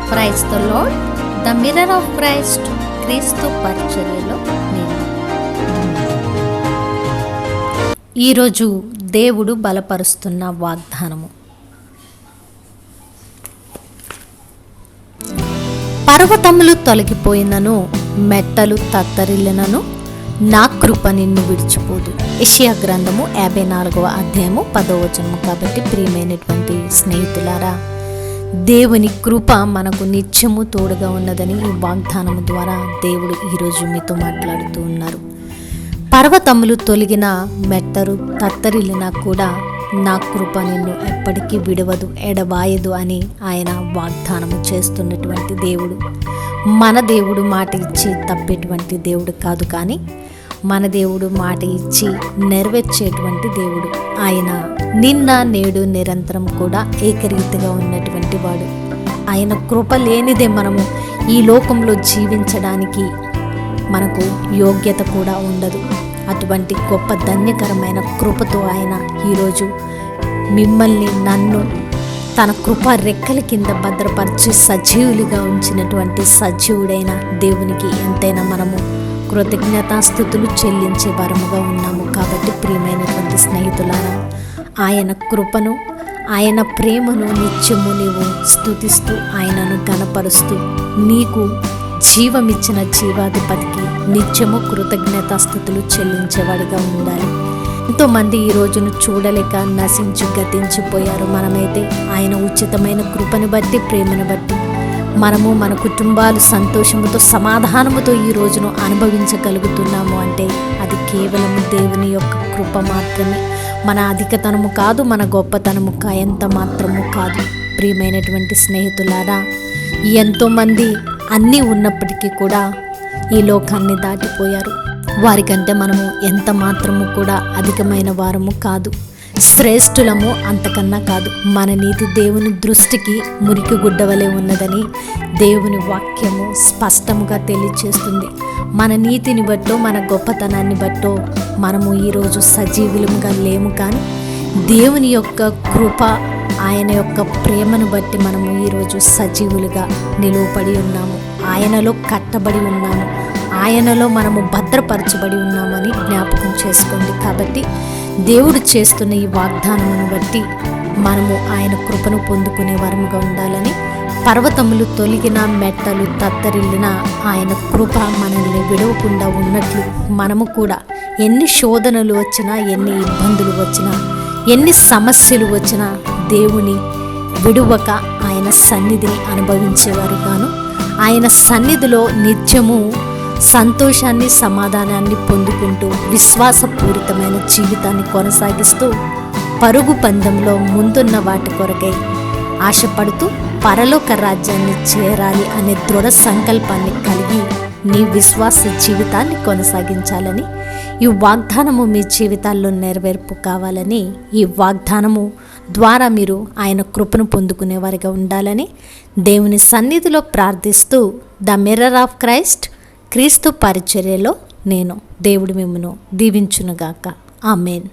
Praise the Lord. The mirror of Christ, క్రీస్తు పరిచర్యలో నేను. ఈరోజు దేవుడు బలపరుస్తున్న వాగ్దానము. పర్వతములు తొలగిపోయినను, మెట్టలు తత్తరిల్లినను, నా కృప నిన్ను విడిచిపోదు. యెషయా గ్రంథము 54వ అధ్యాయము 10వ వచనము. కాబట్టి ప్రియమైనటువంటి స్నేహితులారా, దేవుని కృప మనకు నిత్యము తోడుగా ఉన్నదని ఈ వాగ్దానము ద్వారా దేవుడు ఈరోజు మీతో మాట్లాడుతూ ఉన్నారు. పర్వతములు తొలగిన, మెట్టలు తత్తరిల్లినా కూడా నా కృప నిన్ను ఎప్పటికీ విడవదు, ఎడబాయదు అని ఆయన వాగ్దానము చేస్తున్నటువంటి దేవుడు. మన దేవుడు మాట ఇచ్చి తప్పేటువంటి దేవుడు కాదు, కానీ మన దేవుడు మాట ఇచ్చి నెరవేర్చేటువంటి దేవుడు. ఆయన నిన్న నేడు నిరంతరం కూడా ఏకరీతిగా ఉన్నటువంటి వాడు. ఆయన కృప లేనిదే మనము ఈ లోకంలో జీవించడానికి మనకు యోగ్యత కూడా ఉండదు. అటువంటి గొప్ప ధన్యకరమైన కృపతో ఆయన ఈరోజు మిమ్మల్ని, నన్ను తన కృప రెక్కల కింద భద్రపరిచి సజీవులుగా ఉంచినటువంటి సజీవుడైన దేవునికి ఎంతైనా మనము కృతజ్ఞతాస్తుతులు చెల్లించే వరముగా ఉన్నాము. కాబట్టి ప్రియమైనటువంటి స్నేహితులారా, ఆయన కృపను, ఆయన ప్రేమను నిత్యము నీవు స్తుతిస్తూ, ఆయనను గణపరుస్తూ, నీకు జీవమిచ్చిన జీవాధిపతికి నిత్యము కృతజ్ఞతాస్తుతులు చెల్లించేవాడిగా ఉండాలి. ఎంతోమంది ఈ రోజును చూడలేక నశించి గతించిపోయారు. మనమైతే ఆయన ఉచితమైన కృపను బట్టి, ప్రేమను బట్టి మనము మన కుటుంబాలు సంతోషముతో, సమాధానముతో ఈ రోజును అనుభవించగలుగుతున్నాము అంటే అది కేవలము దేవుని యొక్క కృప మాత్రమే. మన అధికతనము కాదు, మన గొప్పతనము ఎంత మాత్రము కాదు. ప్రియమైనటువంటి స్నేహితులారా, ఎంతోమంది అన్నీ ఉన్నప్పటికీ కూడా ఈ లోకాన్ని దాటిపోయారు. వారికంటే మనము ఎంత మాత్రము కూడా అధికమైన వారము కాదు, శ్రేష్ఠులము అంతకన్నా కాదు. మన నీతి దేవుని దృష్టికి మురికి గుడ్డవలే ఉన్నదని దేవుని వాక్యము స్పష్టముగా తెలియచేస్తుంది. మన నీతిని బట్టో, మన గొప్పతనాన్ని బట్టో మనము ఈరోజు సజీవులుగా లేము, కానీ దేవుని యొక్క కృప, ఆయన యొక్క ప్రేమను బట్టి మనము ఈరోజు సజీవులుగా నిలువబడి ఉన్నాము. ఆయనలో కట్టబడి ఉన్నాము, ఆయనలో మనము భద్రపరచబడి ఉన్నామని జ్ఞాపకం చేసుకోండి. కాబట్టి దేవుడు చేస్తున్న ఈ వాగ్దానమును బట్టి మనము ఆయన కృపను పొందుకునే వరముగా ఉండాలని, పర్వతములు తొలగిన, మెట్టలు తత్తరిల్లిన ఆయన కృప మనల్ని విడవకుండా ఉన్నట్లు మనము కూడా ఎన్ని శోధనలు వచ్చినా, ఎన్ని ఇబ్బందులు వచ్చినా, ఎన్ని సమస్యలు వచ్చినా దేవుని విడువక ఆయన సన్నిధిని అనుభవించేవారుగాను, ఆయన సన్నిధిలో నిత్యము సంతోషాన్ని, సమాధానాన్ని పొందుకుంటూ విశ్వాసపూరితమైన జీవితాన్ని కొనసాగిస్తూ పరుగు పందెంలో ముందున్న వాటి కొరకై ఆశపడుతూ పరలోక రాజ్యాన్ని చేరాలి అనే దృఢ సంకల్పాన్ని కలిగి నీ విశ్వాస జీవితాన్ని కొనసాగించాలని, ఈ వాగ్దానము మీ జీవితాల్లో నెరవేర్పు కావాలని, ఈ వాగ్దానము ద్వారా మీరు ఆయన కృపను పొందుకునేవారిగా ఉండాలని దేవుని సన్నిధిలో ప్రార్థిస్తూ, ద మిర్రర్ ఆఫ్ క్రైస్ట్, క్రీస్తు పరిచర్యలో నేను. దేవుడు మిమ్మును దీవించునుగాక. ఆమేన్.